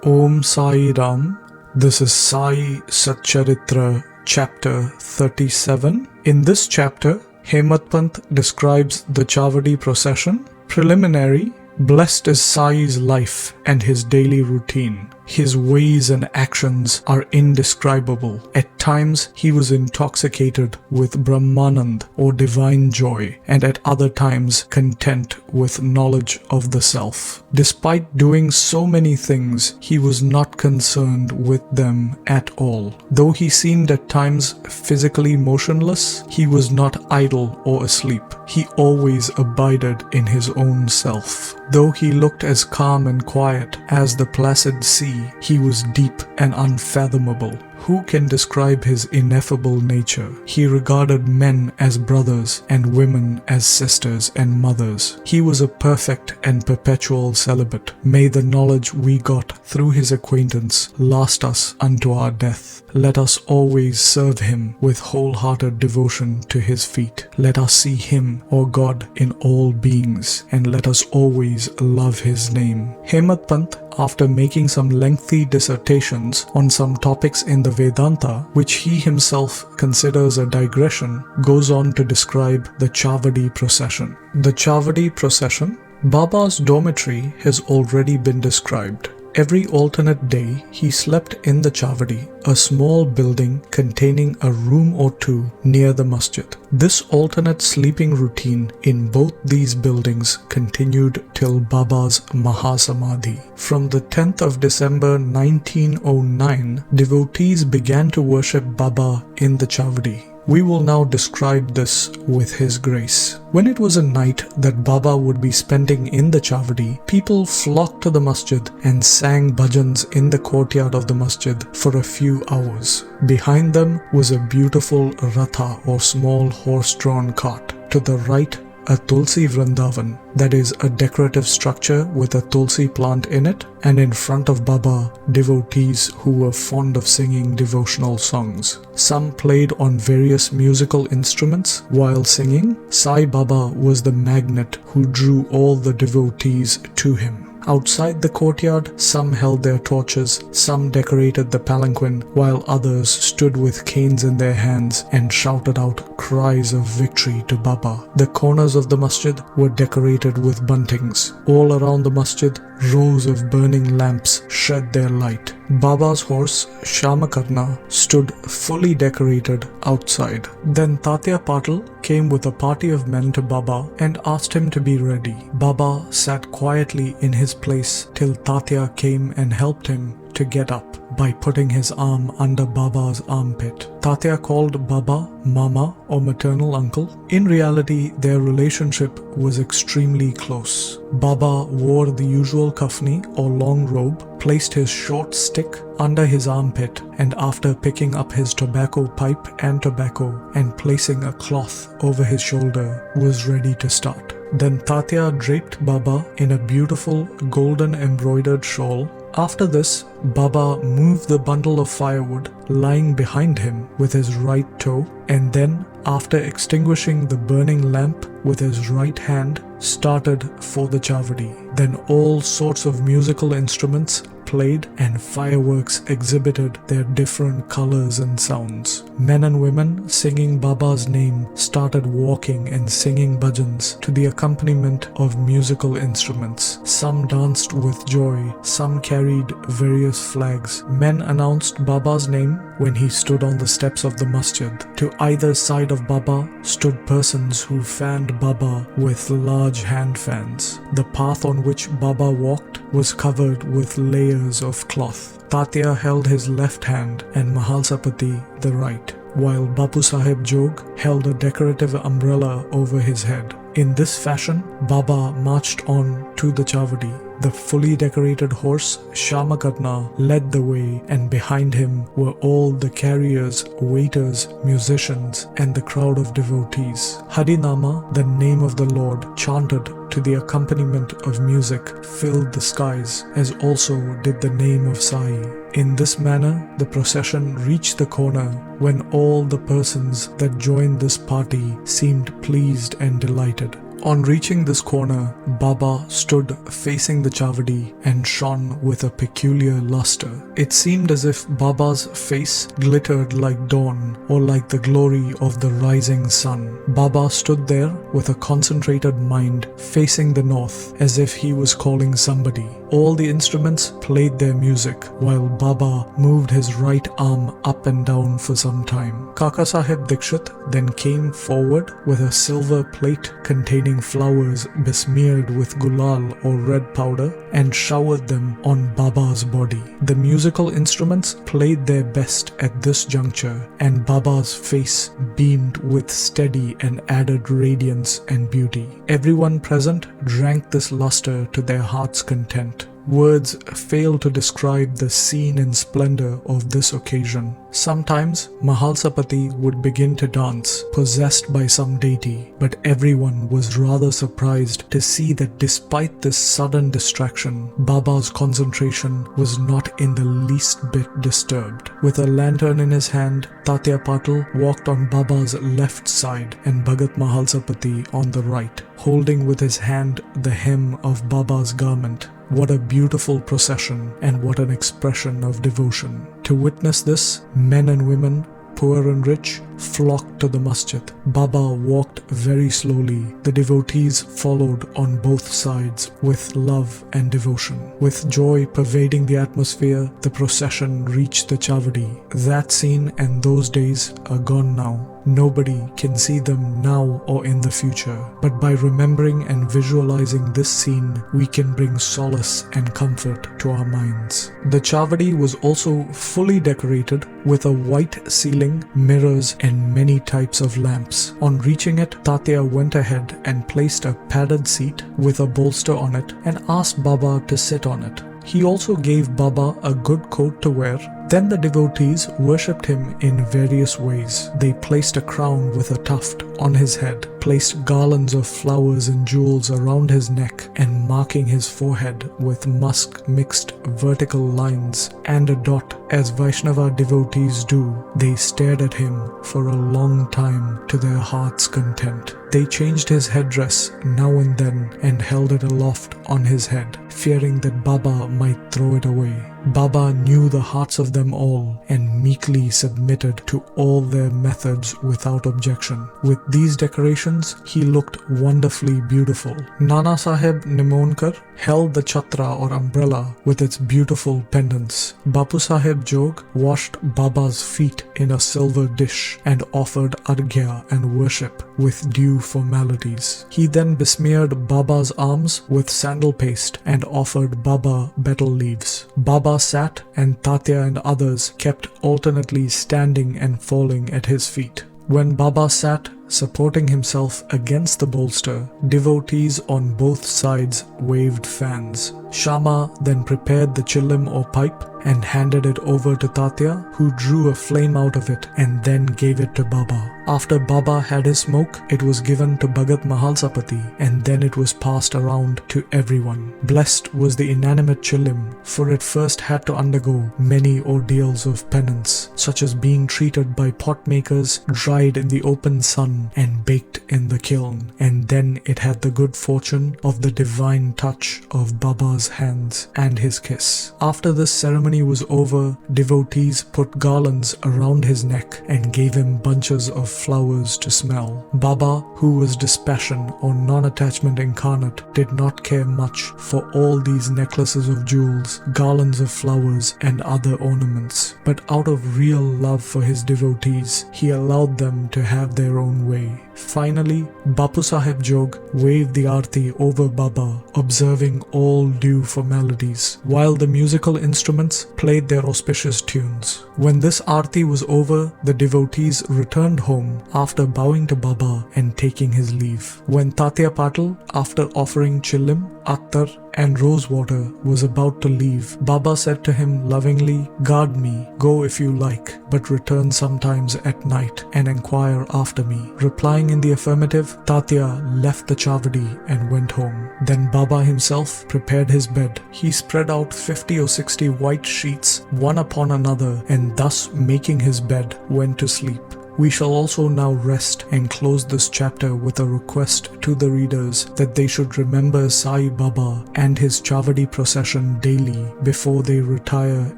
Om Sai Ram. This is Sai Satcharitra, chapter 37. In this chapter, Hemadpant describes the Chavadi Procession. Preliminary. Blessed is Sai's life and his daily routine. His ways and actions are indescribable. At times he was intoxicated with Brahmanand or divine joy, and at other times content with knowledge of the self. Despite doing so many things, he was not concerned with them at all. Though he seemed at times physically motionless, he was not idle or asleep. He always abided in his own self. Though he looked as calm and quiet as the placid sea, he was deep and unfathomable. Who can describe his ineffable nature? He regarded men as brothers and women as sisters and mothers. He was a perfect and perpetual celibate. May the knowledge we got through his acquaintance last us unto our death. Let us always serve him with wholehearted devotion to his feet. Let us see him, or God, in all beings, and let us always love his name. Hemadpant, after making some lengthy dissertations on some topics in the Vedanta, which he himself considers a digression, goes on to describe the Chavadi Procession. The Chavadi Procession. Baba's dormitory has already been described. Every alternate day, he slept in the Chavadi, a small building containing a room or two near the masjid. This alternate sleeping routine in both these buildings continued till Baba's Mahasamadhi. From the 10th of December 1909, devotees began to worship Baba in the Chavadi. We will now describe this with his grace. When it was a night that Baba would be spending in the Chavadi, people flocked to the masjid and sang bhajans in the courtyard of the masjid for a few hours. Behind them was a beautiful ratha or small horse-drawn cart. To the right, a Tulsi Vrindavan, that is a decorative structure with a Tulsi plant in it, and in front of Baba, devotees who were fond of singing devotional songs. Some played on various musical instruments while singing. Sai Baba was the magnet who drew all the devotees to him. Outside the courtyard, some held their torches, some decorated the palanquin, while others stood with canes in their hands and shouted out cries of victory to Baba. The corners of the masjid were decorated with buntings. All around the masjid, rows of burning lamps shed their light. Baba's horse, Shamakarna, stood fully decorated outside. Then Tatya Patil came with a party of men to Baba and asked him to be ready. Baba sat quietly in his place till Tatya came and helped him to get up by putting his arm under Baba's armpit. Tatya called Baba Mama or maternal uncle. In reality, their relationship was extremely close. Baba wore the usual kafni or long robe, placed his short stick under his armpit, and after picking up his tobacco pipe and tobacco and placing a cloth over his shoulder, was ready to start. Then Tatya draped Baba in a beautiful golden embroidered shawl. After this, Baba moved the bundle of firewood lying behind him with his right toe, and then, after extinguishing the burning lamp with his right hand, started for the Chavadi. Then all sorts of musical instruments played and fireworks exhibited their different colors and sounds. Men and women singing Baba's name started walking and singing bhajans to the accompaniment of musical instruments. Some danced with joy, some carried various flags. Men announced Baba's name when he stood on the steps of the masjid. To either side of Baba stood persons who fanned Baba with large hand fans. The path on which Baba walked was covered with layers of cloth. Tatya held his left hand and Mahalsapati the right, while Bapu Sahib Jog held a decorative umbrella over his head. In this fashion, Baba marched on to the Chavadi. The fully decorated horse, Shamakarna, led the way, and behind him were all the carriers, waiters, musicians, and the crowd of devotees. Harinama, the name of the Lord, chanted to the accompaniment of music, filled the skies, as also did the name of Sai. In this manner, the procession reached the corner when all the persons that joined this party seemed pleased and delighted. On reaching this corner, Baba stood facing the Chavadi and shone with a peculiar luster. It seemed as if Baba's face glittered like dawn or like the glory of the rising sun. Baba stood there with a concentrated mind facing the north as if he was calling somebody. All the instruments played their music while Baba moved his right arm up and down for some time. Kaka Sahib Dikshit then came forward with a silver plate containing flowers besmeared with gulal or red powder and showered them on Baba's body. The musical instruments played their best at this juncture and Baba's face beamed with steady and added radiance and beauty. Everyone present drank this luster to their heart's content. Words fail to describe the scene and splendor of this occasion. Sometimes Mahalsapati would begin to dance, possessed by some deity, but everyone was rather surprised to see that despite this sudden distraction, Baba's concentration was not in the least bit disturbed. With a lantern in his hand, Tatya Patil walked on Baba's left side and Bhagat Mahalsapati on the right, holding with his hand the hem of Baba's garment. What a beautiful procession and what an expression of devotion. To witness this, men and women, poor and rich, flocked to the masjid. Baba walked very slowly. The devotees followed on both sides with love and devotion. With joy pervading the atmosphere, the procession reached the Chavadi. That scene and those days are gone now. Nobody can see them now or in the future, but by remembering and visualizing this scene, we can bring solace and comfort to our minds. The Chavadi was also fully decorated with a white ceiling, mirrors, and many types of lamps. On reaching it, Tatya went ahead and placed a padded seat with a bolster on it and asked Baba to sit on it. He also gave Baba a good coat to wear. Then the devotees worshipped him in various ways. They placed a crown with a tuft on his head, placed garlands of flowers and jewels around his neck, and marking his forehead with musk mixed vertical lines and a dot as Vaishnava devotees do. They stared at him for a long time to their heart's content. They changed his headdress now and then and held it aloft on his head, fearing that Baba might throw it away. Baba knew the hearts of them all and meekly submitted to all their methods without objection. With these decorations, he looked wonderfully beautiful. Nana Sahib Nimonkar held the chatra or umbrella with its beautiful pendants. Bapu Sahib Jog washed Baba's feet in a silver dish and offered arghya and worship with due formalities. He then besmeared Baba's arms with sandal paste and offered Baba betel leaves. Baba sat and Tatya and others kept alternately standing and falling at his feet. When Baba sat, supporting himself against the bolster, devotees on both sides waved fans. Shama then prepared the chillim or pipe and handed it over to Tatya, who drew a flame out of it and then gave it to Baba. After Baba had his smoke, it was given to Bhagat Mahalsapati and then it was passed around to everyone. Blessed was the inanimate chillim, for it first had to undergo many ordeals of penance, such as being treated by pot makers, dried in the open sun and baked in the kiln, and then it had the good fortune of the divine touch of Baba's hands and his kiss. After this ceremony was over, devotees put garlands around his neck and gave him bunches of flowers to smell. Baba, who was dispassion or non-attachment incarnate, did not care much for all these necklaces of jewels, garlands of flowers and other ornaments, but out of real love for his devotees, he allowed them to have their own way. Finally, Bapu Sahib Jog waved the arti over Baba, observing all due formalities, while the musical instruments played their auspicious tunes. When this arti was over, the devotees returned home after bowing to Baba and taking his leave. When Tatya Patil, after offering chillim, attar and rose water, was about to leave, Baba said to him lovingly, "Guard me, go if you like, but return sometimes at night and inquire after me." Replying in the affirmative, Tatya left the Chavadi and went home. Then Baba himself prepared his bed. He spread out 50 or 60 white sheets one upon another and thus making his bed went to sleep. We shall also now rest and close this chapter with a request to the readers that they should remember Sai Baba and his Chavadi procession daily before they retire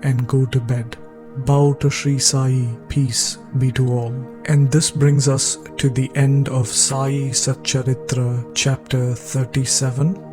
and go to bed. Bow to Sri Sai, peace be to all. And this brings us to the end of Sai Satcharitra chapter 37.